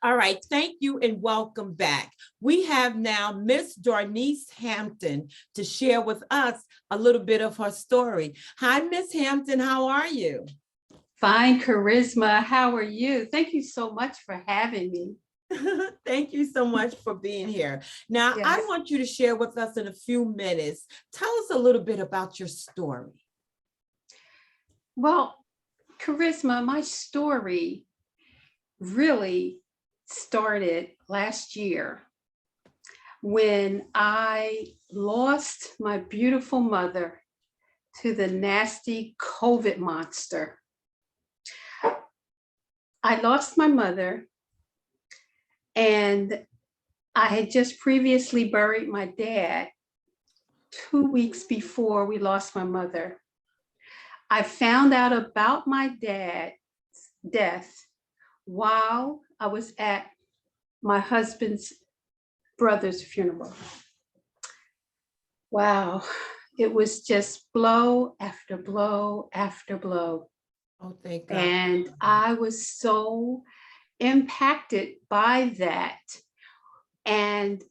All right, thank you and welcome back. We have now Miss Darniece Hampton to share with us a little bit of her story. Hi, Miss Hampton, how are you? Fine, Charisma. How are you? Thank you so much for having me. Thank you so much for being here. Now, I Yes. want you to share with us in a few minutes. Tell us a little bit about your story. Well, Charisma, my story really started last year when I lost my beautiful mother to the nasty COVID monster. I lost my mother, and I had just previously buried my dad 2 weeks before we lost my mother. I found out about my dad's death while I was at my husband's brother's funeral. Wow, it was just blow after blow after blow. Oh, thank God. And I was so impacted by that. And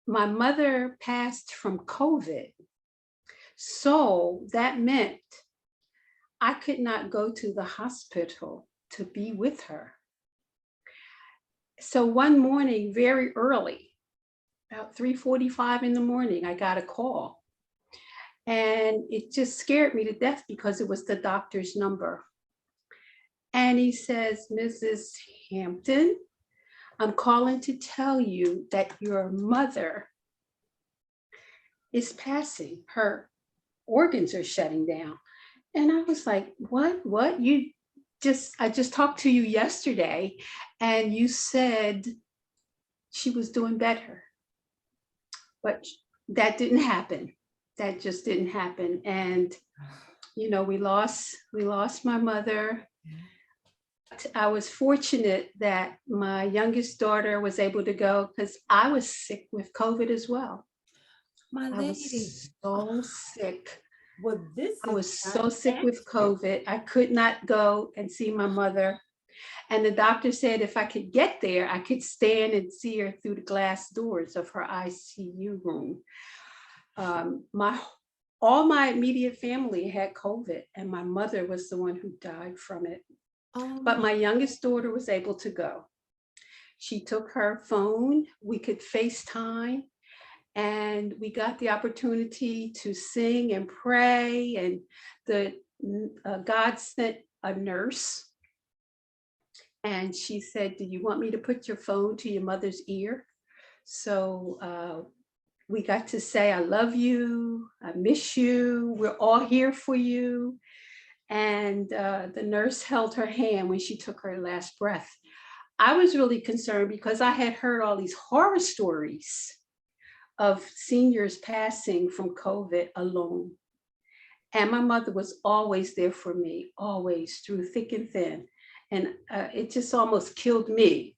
my mother passed from COVID. So that meant I could not go to the hospital to be with her. So one morning, very early, about 3:45 in the morning, I got a call. And it just scared me to death because it was the doctor's number. And he says, Mrs. Hampton, I'm calling to tell you that your mother is passing. Her organs are shutting down. And I was like, what? I just talked to you yesterday and you said she was doing better. But that didn't happen. That just didn't happen. And, we lost my mother. I was fortunate that my youngest daughter was able to go because I was sick with COVID as well. My I lady. was so sick. Well, I was so sick with COVID. I could not go and see my mother. And the doctor said if I could get there, I could stand and see her through the glass doors of her ICU room. All my immediate family had COVID, and my mother was the one who died from it. But my youngest daughter was able to go. She took her phone, we could FaceTime, and we got the opportunity to sing and pray. And God sent a nurse, and she said, do you want me to put your phone to your mother's ear? So we got to say, I love you, I miss you, we're all here for you. And the nurse held her hand when she took her last breath. I was really concerned because I had heard all these horror stories of seniors passing from COVID alone. And my mother was always there for me, always through thick and thin. And it just almost killed me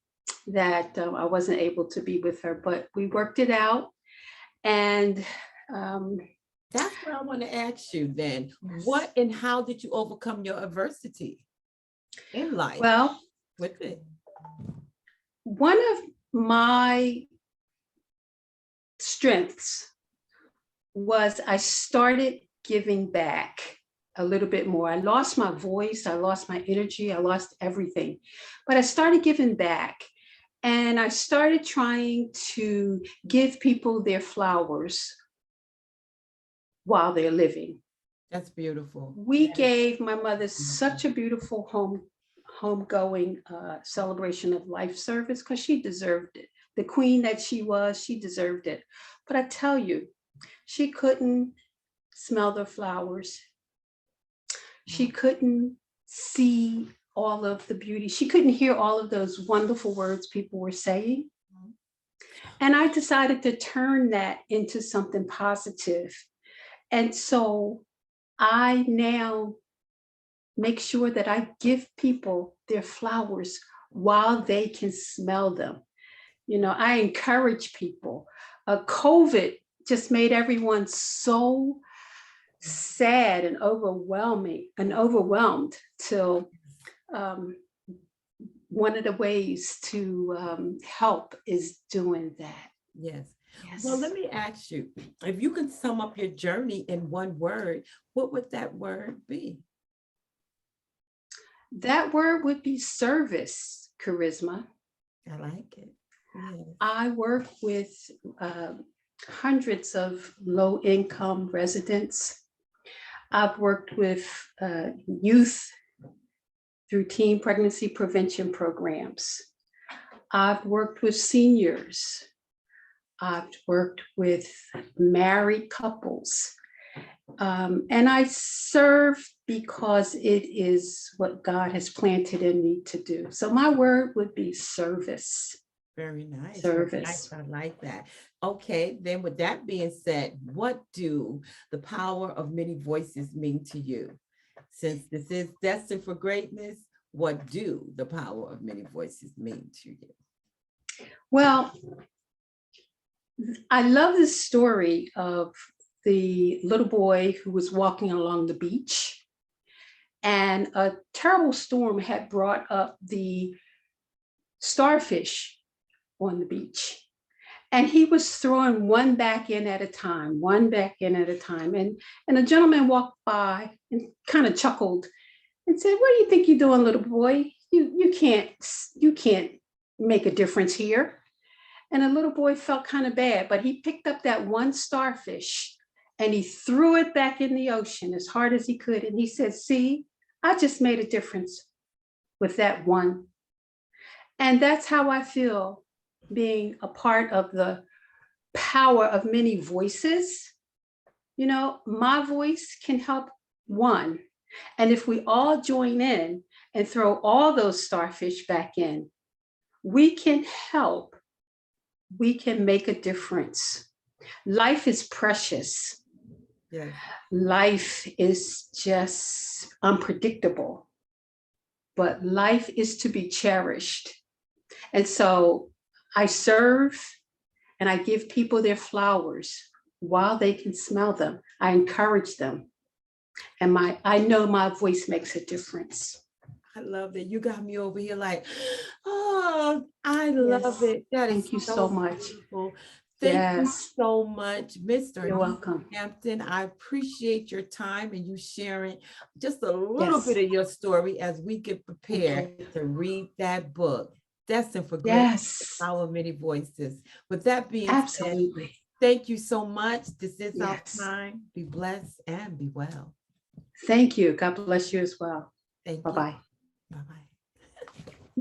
that I wasn't able to be with her, but we worked it out. And that's what I want to ask you then. What and how did you overcome your adversity in life? Well, with it. One of my strengths was I started giving back a little bit more. I lost my voice, I lost my energy, I lost everything. But I started giving back. And I started trying to give people their flowers while they're living. That's beautiful. We gave my mother such a beautiful homegoing celebration of life service because she deserved it. The queen that she was, she deserved it. But I tell you, she couldn't smell the flowers. She couldn't see all of the beauty. She couldn't hear all of those wonderful words people were saying. And I decided to turn that into something positive. And so I now make sure that I give people their flowers while they can smell them. I encourage people. COVID just made everyone so sad and overwhelmed till one of the ways to help is doing that. Yes. Yes. Well, let me ask you, if you could sum up your journey in one word, what would that word be? That word would be service, Charisma. I like it. Yes. I work with hundreds of low-income residents. I've worked with youth through teen pregnancy prevention programs. I've worked with seniors. I've worked with married couples. And I serve because it is what God has planted in me to do. So my word would be service. Very nice. Service. Very nice. I like that. Okay, then with that being said, what do the power of many voices mean to you? Since this is destined for greatness, what do the power of many voices mean to you? Well, I love this story of the little boy who was walking along the beach, and a terrible storm had brought up the starfish on the beach. And he was throwing one back in at a time, one back in at a time. And a gentleman walked by and kind of chuckled and said, "What do you think you're doing, little boy? You can't make a difference here." And the little boy felt kind of bad, but he picked up that one starfish and he threw it back in the ocean as hard as he could. And he said, "See, I just made a difference with that one." And that's how I feel, being a part of the power of many voices. You know, my voice can help one. And if we all join in and throw all those starfish back in, we can help. We can make a difference. Life is precious. Yes. Life is just unpredictable, but life is to be cherished. And so I serve and I give people their flowers while they can smell them. I encourage them. And I know my voice makes a difference. I love that. You got me over here like, oh, I love it. That is Thank you so much. beautiful. Thank you Yes. so much, Mr. You're welcome. Hampton. I appreciate your time and you sharing just a little bit of your story as we get prepared to read that book. Destined for Greatness, The Power of Many Voices. With that being said, thank you so much. This is our time. Be blessed and be well. Thank you. God bless you as well. Thank you. Bye-bye. Bye-bye.